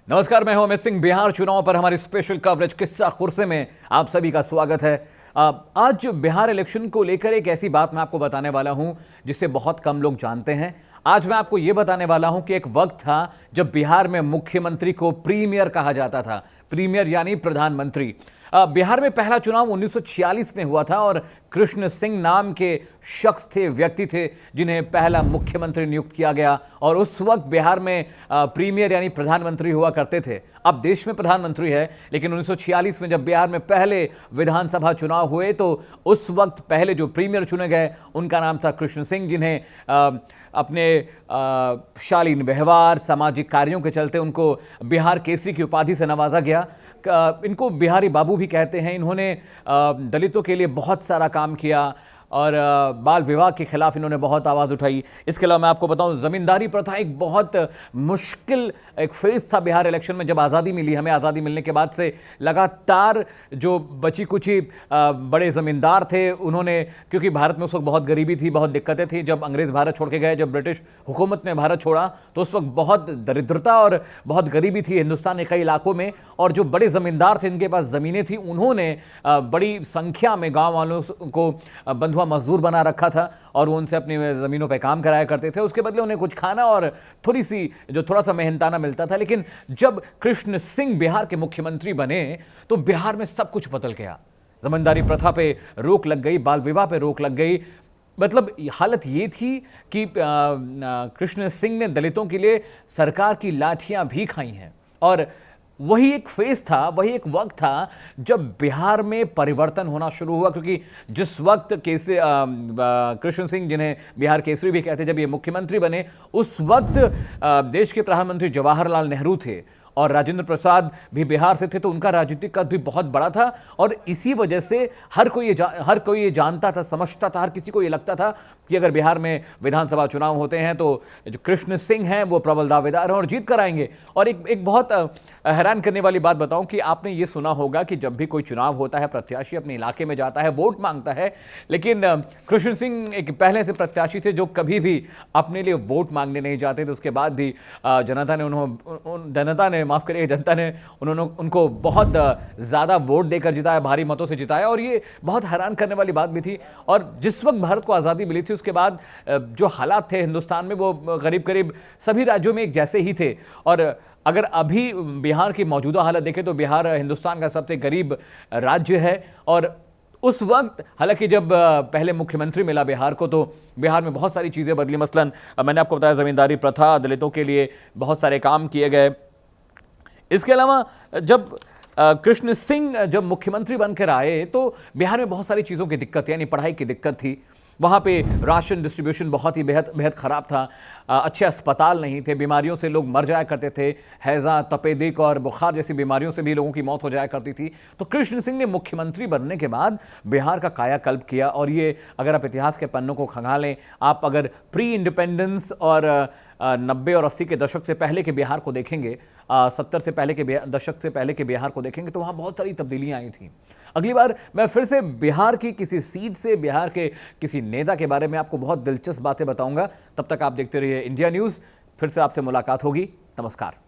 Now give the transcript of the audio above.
नमस्कार, मैं हूं अमित सिंह। बिहार चुनाव पर हमारी स्पेशल कवरेज किस्सा खुर्से में आप सभी का स्वागत है। आज बिहार इलेक्शन को लेकर एक ऐसी बात मैं आपको बताने वाला हूं जिसे बहुत कम लोग जानते हैं। आज मैं आपको यह बताने वाला हूं कि एक वक्त था जब बिहार में मुख्यमंत्री को प्रीमियर कहा जाता था। प्रीमियर यानी प्रधानमंत्री। बिहार में पहला चुनाव 1946 में हुआ था और कृष्ण सिंह नाम के शख्स थे, व्यक्ति थे जिन्हें पहला मुख्यमंत्री नियुक्त किया गया। और उस वक्त बिहार में प्रीमियर यानी प्रधानमंत्री हुआ करते थे। अब देश में प्रधानमंत्री है, लेकिन 1946 में जब बिहार में पहले विधानसभा चुनाव हुए तो उस वक्त पहले जो प्रीमियर चुने गए उनका नाम था कृष्ण सिंह, जिन्हें अपने शालीन व्यवहार, सामाजिक कार्यों के चलते उनको बिहार केसरी की उपाधि से नवाजा गया। इनको बिहारी बाबू भी कहते हैं। इन्होंने दलितों के लिए बहुत सारा काम किया और बाल विवाह के खिलाफ इन्होंने बहुत आवाज़ उठाई। इसके अलावा मैं आपको बताऊं, ज़मींदारी प्रथा एक बहुत मुश्किल एक फेज था बिहार इलेक्शन में। जब आज़ादी मिली, हमें आज़ादी मिलने के बाद से लगातार जो बची कुची बड़े ज़मींदार थे उन्होंने, क्योंकि भारत में उस वक्त बहुत गरीबी थी, बहुत दिक्कतें थी। जब अंग्रेज़ भारत छोड़ के गए, जब ब्रिटिश हुकूमत ने भारत छोड़ा तो उस वक्त बहुत दरिद्रता और बहुत गरीबी थी हिंदुस्तान के कई इलाकों में। और जो बड़े ज़मींदार थे, इनके पास ज़मीनें थी, उन्होंने बड़ी संख्या में गाँव वालों को बंधुआ मजदूर बना रखा था और वो उनसे अपनी ज़मीनों पे काम कराया करते थे। उसके बदले उन्हें कुछ खाना और थोड़ा सा मेहनताना मिलता था। लेकिन जब कृष्ण सिंह बिहार के मुख्यमंत्री बने तो बिहार में सब कुछ बदल गया। जमींदारी प्रथा पे रोक लग गई, बाल विवाह पे रोक लग गई। मतलब हालत ये थी कि कृष्ण सिंह ने दलितों के लिए सरकार की लाठियां भी खाई हैं। और वही एक फेज था, वही एक वक्त था जब बिहार में परिवर्तन होना शुरू हुआ। क्योंकि जिस वक्त कृष्ण सिंह, जिन्हें बिहार केसरी भी कहते, जब ये मुख्यमंत्री बने, उस वक्त देश के प्रधानमंत्री जवाहरलाल नेहरू थे और राजेंद्र प्रसाद भी बिहार से थे, तो उनका राजनीतिक कद भी बहुत बड़ा था। और इसी वजह से हर कोई ये जानता था, समझता था, हर किसी को ये लगता था कि अगर बिहार में विधानसभा चुनाव होते हैं तो जो कृष्ण सिंह हैं वो प्रबल दावेदार हैं और जीत कर आएंगे। और एक बहुत हैरान करने वाली बात बताऊं कि आपने ये सुना होगा कि जब भी कोई चुनाव होता है, प्रत्याशी अपने इलाके में जाता है, वोट मांगता है। लेकिन कृष्ण सिंह एक पहले से प्रत्याशी थे जो कभी भी अपने लिए वोट मांगने नहीं जाते थे। उसके बाद भी जनता ने उनको बहुत ज़्यादा वोट देकर जिताया, भारी मतों से जिताया। और ये बहुत हैरान करने वाली बात भी थी। और जिस वक्त भारत को आज़ादी मिली थी उसके बाद जो हालात थे हिंदुस्तान में, वो करीब करीब सभी राज्यों में एक जैसे ही थे। और अगर अभी बिहार की मौजूदा हालत देखें तो बिहार हिंदुस्तान का सबसे गरीब राज्य है। और उस वक्त हालांकि जब पहले मुख्यमंत्री मिला बिहार को तो बिहार में बहुत सारी चीज़ें बदली। मसलन मैंने आपको बताया, ज़मींदारी प्रथा, दलितों के लिए बहुत सारे काम किए गए। इसके अलावा जब कृष्ण सिंह जब मुख्यमंत्री बनकर आए तो बिहार में बहुत सारी चीज़ों की दिक्कत, यानी पढ़ाई की दिक्कत थी। वहाँ पे राशन डिस्ट्रीब्यूशन बहुत ही बेहद ख़राब था। अच्छे अस्पताल नहीं थे, बीमारियों से लोग मर जाया करते थे। हैज़ा, तपेदिक और बुखार जैसी बीमारियों से भी लोगों की मौत हो जाया करती थी। तो कृष्ण सिंह ने मुख्यमंत्री बनने के बाद बिहार का कायाकल्प किया। और ये अगर आप इतिहास के पन्नों को खंगालें, आप अगर प्री इंडिपेंडेंस और 90 और 80 के दशक से पहले के बिहार को देखेंगे, 70 से पहले के दशक से पहले के बिहार को देखेंगे तो वहाँ बहुत सारी तब्दीलियाँ आई थी। अगली बार मैं फिर से बिहार की किसी सीट से, बिहार के किसी नेता के बारे में आपको बहुत दिलचस्प बातें बताऊंगा। तब तक आप देखते रहिए इंडिया न्यूज़। फिर से आपसे मुलाकात होगी। नमस्कार।